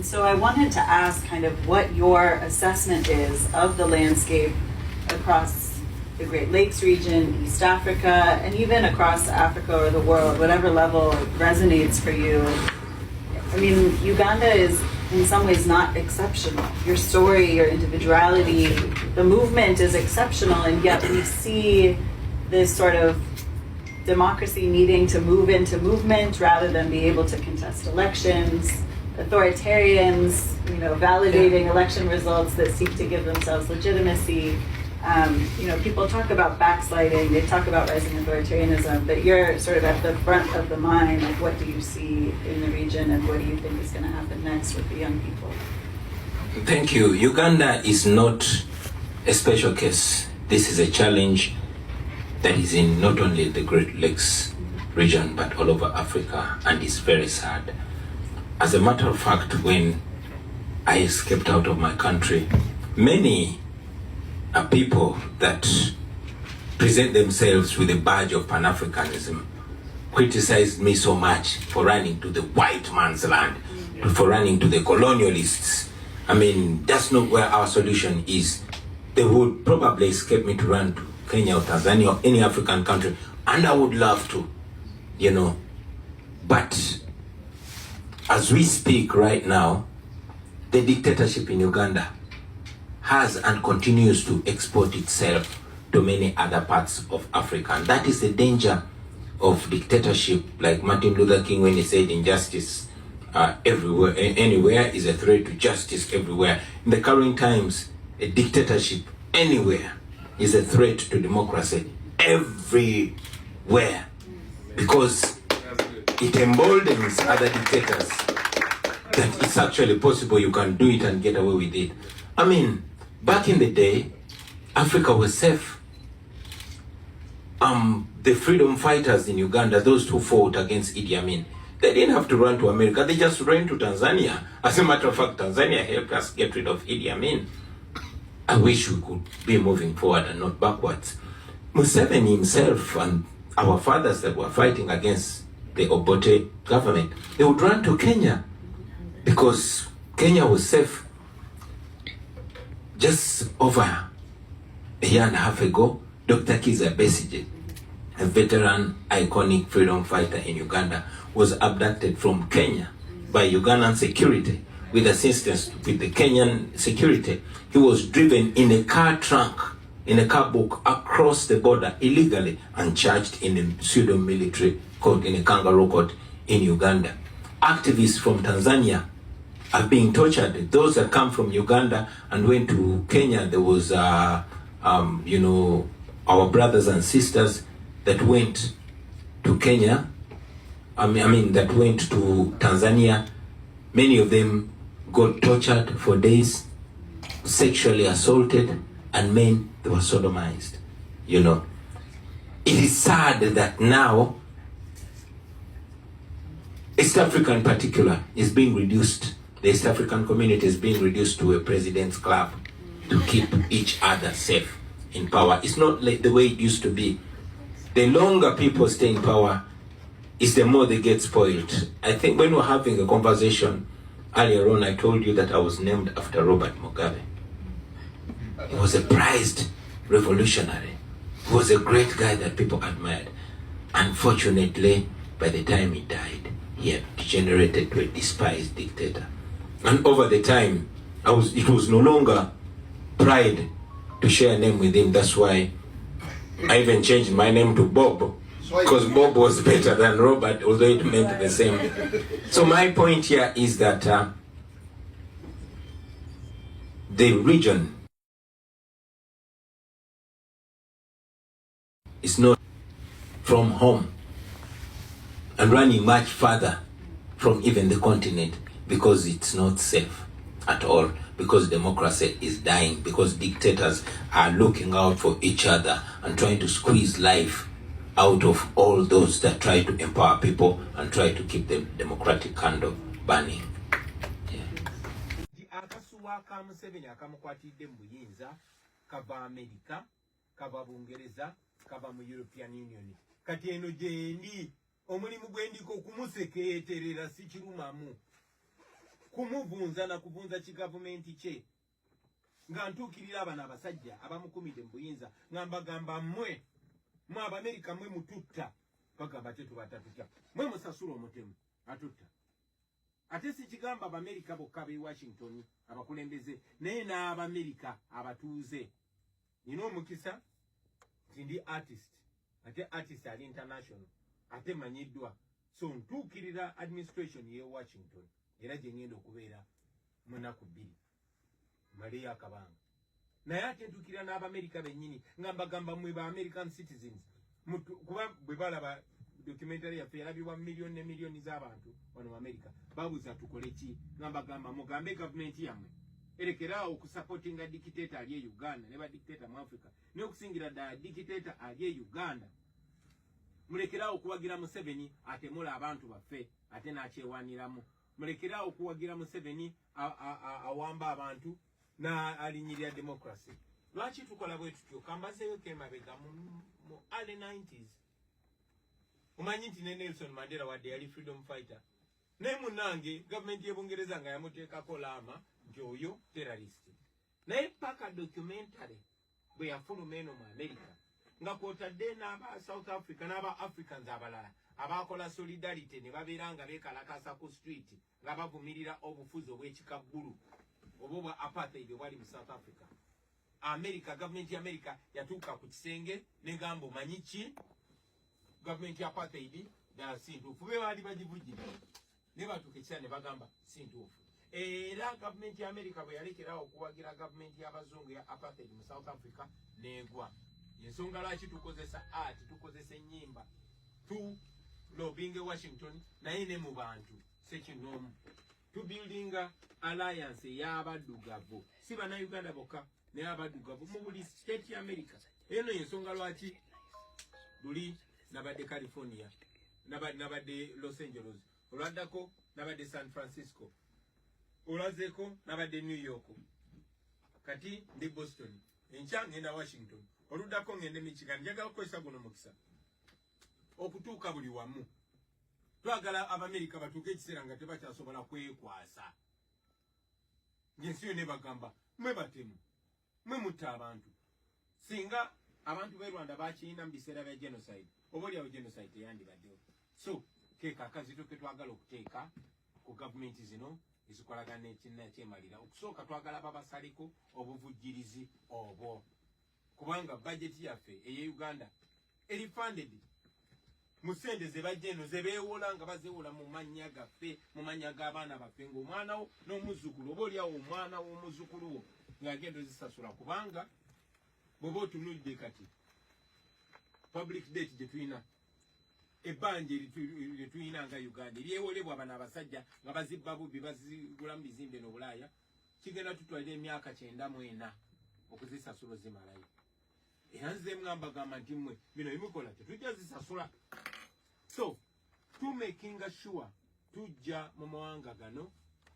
So I wanted to ask kind of what your assessment is of the landscape across the Great Lakes region, East Africa, and even across Africa or the world, whatever level resonates for you. I mean, Uganda is in some ways not exceptional. Your story, your individuality, the movement is exceptional, and yet we see this sort of democracy needing to move into movement rather than be able to contest elections, authoritarians, validating election results that seek to give themselves legitimacy. People talk about backsliding, they talk about rising authoritarianism, but you're sort of at the front of the mind. Like, what do you see in the region, and what do you think is going to happen next with the young people? Thank you. Uganda is not a special case. This is a challenge that is in not only the Great Lakes region, but all over Africa, and it's very sad. As a matter of fact, when I escaped out of my country, many people that present themselves with a badge of Pan-Africanism criticized me so much for running to the white man's land, for running to the colonialists. I mean, that's not where our solution is. They would probably escape me to run to Kenya or Tanzania or any African country, and I would love to, But as we speak right now, the dictatorship in Uganda has and continues to export itself to many other parts of Africa. And that is the danger of dictatorship, like Martin Luther King when he said injustice everywhere, anywhere is a threat to justice everywhere. In the current times, a dictatorship anywhere is a threat to democracy everywhere, because it emboldens other dictators that it's actually possible you can do it and get away with it. I mean, back in the day, Africa was safe. The freedom fighters in Uganda, those who fought against Idi Amin, they didn't have to run to America, they just ran to Tanzania. As a matter of fact, Tanzania helped us get rid of Idi Amin. I wish we could be moving forward and not backwards. Museveni himself and our fathers that were fighting against the Obote government, they would run to Kenya because Kenya was safe. Just over a year and a half ago, Dr. Kizza Besigye, a veteran, iconic freedom fighter in Uganda, was abducted from Kenya by Ugandan security. With assistance with the Kenyan security, he was driven in a car trunk, in a car book, across the border illegally and charged in a pseudo-military court, in a kangaroo court in Uganda. Activists from Tanzania are being tortured. Those that come from Uganda and went to Kenya, there was, our brothers and sisters that went to Kenya, that went to Tanzania. Many of them got tortured for days, sexually assaulted, and men, they were sodomized. It is sad that now East Africa in particular is being reduced. The East African community is being reduced to a president's club to keep each other safe in power. It's not like the way it used to be. The longer people stay in power, is the more they get spoiled. I think when we were having a conversation earlier on, I told you that I was named after Robert Mugabe. He was a prized revolutionary. He was a great guy that people admired. Unfortunately, by the time he died, he had degenerated to a despised dictator. And over the time, it was no longer pride to share a name with him. That's why I even changed my name to Bob, because Bob was better than Robert, although it meant the same. So my point here is that the region is not from home and running much further from even the continent, because it's not safe at all, because democracy is dying, because dictators are looking out for each other and trying to squeeze life out of all those that try to empower people and try to keep the democratic candle burning. Akasuwa ka Museveni akamukwatidde mu buyinza kava America, kava Bungereza, kava mu European Union. Kati eno gyendi omulimu gwendiko okumusekeeterera si kirumamu. kumuvunza na kuvunza kigavumenti kye nga ntuukirira abana abasajja abamukumidde mu buyinza nga mbagamba mmwe Abamerika mmwe mututta bagamba tetubata tutya mmwe musasula omutemu atutta ate si kigamba Abamerika bokka b'e Washington abakulembeze naye n'Abamerika abatuuze nina omukisa nti ndi artist ate artist ali international ate manyiddwa so ntuukirira administration y'e Washington era gye ngenda okubeera munaku 2 Maria Kabanga naye ate ntuukirira n'Abamerika bennyini nga mbagamba mmwe ba American citizens kuba bwe balaba documentary yaffe yalabibwa million ne million z'abantu wano mu America babuuza tukole ki nga mbagamba mugambe government yammwe erekeraawo okusupportinga dictator ali e Uganda ne ba dictator mu Africa ne okusingira ddala dictator ali e Uganda mulekeraawo okuwagira Museveni atemula abantu baffe ate n'akyewaniramu mulekeraawo okuwagira Museveni awamba abantu na alinyirira democracy lwaki tukola bwe tutyo kambazeyo kemabega mu early 90s umanyi nti ne Nelson Mandela wadde yali freedom fighter ne munange government y'Ebungereza nga yamuteekako laama nti oyo terrorist naye paka documentary bwe yafuluma eno mu America nga kwotadde n'aba South Africa n'aba Africans abalala abakola solidarity ne babeera nga beekalakasa ku street nga bavumirira obufuzi obw'ekikaggulu obo bwa apartheid bwali mu South Africa America government ya America yatuuka ku kisenge negamba omanyi ki government ya apartheid da sintuufu be baali bagivugire ne batuuka ekisera ne bagamba sintuufu era government ya America bwe yalekerawo okuwagira government y'abazungu ya apartheid mu South Africa negwa ensonga lwaki tukozesa art tukozesa ennyimba tu lobinge Washington naye ne mu bantu sekinoomu tu buildinga alliance y'abaddugavu si bannayuganda bokka naye abaddugavu mu buli state ya America eno ensonga lwaki luli nabadde California nabadde Los Angeles olwaddako nabadde San Francisco olwazeko nabadde New York kati ndi Boston enkya ngenda Washington oluddako ngende Michigan njagala kukozesa guno mukisa okutuuka buli wamu twagala Abamerika batuuke ekiseera nga tebakyasobola kwekwasa ngensi yo ne bagamba mwe batemu mwe mutta abantu singa abantu b'e Rwanda bakiyina mu biseera bya genocide oba oliawo genocide teyandibaddewo so keeka akazito ke twagala okuteeka ku gavumenti zino ezikolagana n'ekinakyemalira okusooka twagala babasaliko obuvujjirizi obwo kubanga budget yaffe ey'e Uganda eri funded mu sente ze bajja eno ze beewola nga bazeewola mu mannya gaffe mu mannya g'abaana baffe ng'omwana wo n'omuzzukulu oba oliawo omwana w'omuzzukulu wo ng'agenda ozisasula kubanga bw'oba otunudde kati public debt gye tulina ebbanja lye tulina nga Uganda eryewolebwa bano abasajja nga bazibba bubbi bazigulamu bizimbe no Bulaaya kigenda tutwalira emyaka 94 okuzisasula ozimalayo era nzemu ngambagamba nti mmwe bino bimukola tetujja zisasula so to making sure tujja mu mawanga gano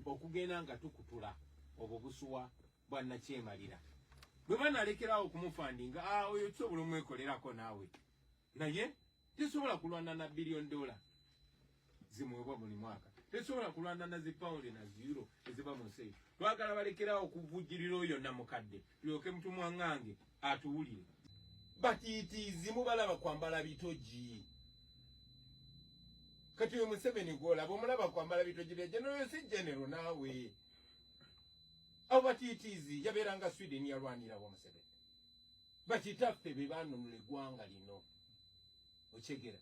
okugenda nga tukutula obwo busuwa bwannakyemalira bwe banalekerawo okumufandinga oyo kisobola omwekolerako naawe naye tesobola kulwana na $1 billion zimwebwa buli mwaka tesobola kulwana na zipawundi na euro eziba mu nsi twagala balekerawo okuvujjirira oyo namukadde tulyoke mutumwangange atuwulire batiitiizi mubalaba kwambala bitogi kati oyo Museveni gwolaba omulaba kwambala bitogi bya genero si genero naawe abo batiitiizi yabeeranga Sweden yalwanirawo Museveni bakitaffe be baanunula eggwanga lino okyegera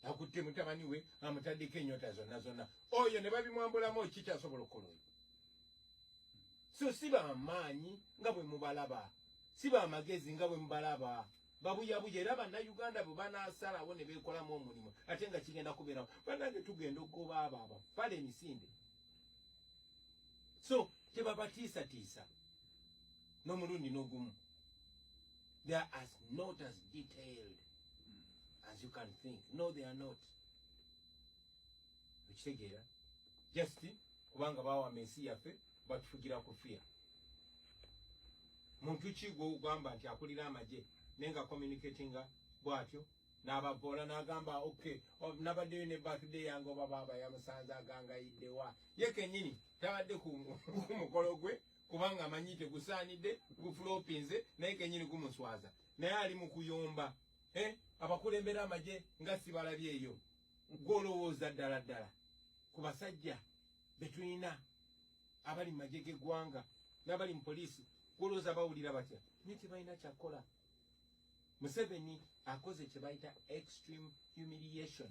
akutte mutabani we amutaddeko ennyota zonna zonna oyo ne babimwambulamu okikyasobola okukola oyo so si bamaanyi nga bwe mubalaba si bamagezi nga bwe mubalaba babuyabuya era bannayuganda bwe banaasalawo ne beekolamu omulimu ate nga kigenda kubeerawo bannange tugenda okugoba abo abafala emisinde so kyebabatiisatiisa n'omulundi n'ogumu they are as not as detailed as you can think. No, they are not. Ukitegeera just kubanga bawa Messi yaffe batufugira kufia muntu ki gw'ogamba nti akulira amagye nenga communicatinga bwatyo n'abavola n'agamba okay nabaddeyo ne birthday yange oba baba yamusanze agangayiddewa ye kennyini tabadde ku mukolo gwe kubanga amanyi tegusaanidde gufulopinze naye kenyini gumuswaza naye ali mu kuyomba abakulembera amagye nga sibalabyeyo gwolowooza ddala ddala ku basajja betulina abali mu magye g'eggwanga n'abali mu poliisi gwolowooza bawulira batya naye tebalina kyakola. Museveni akoze kye bayita extreme humiliation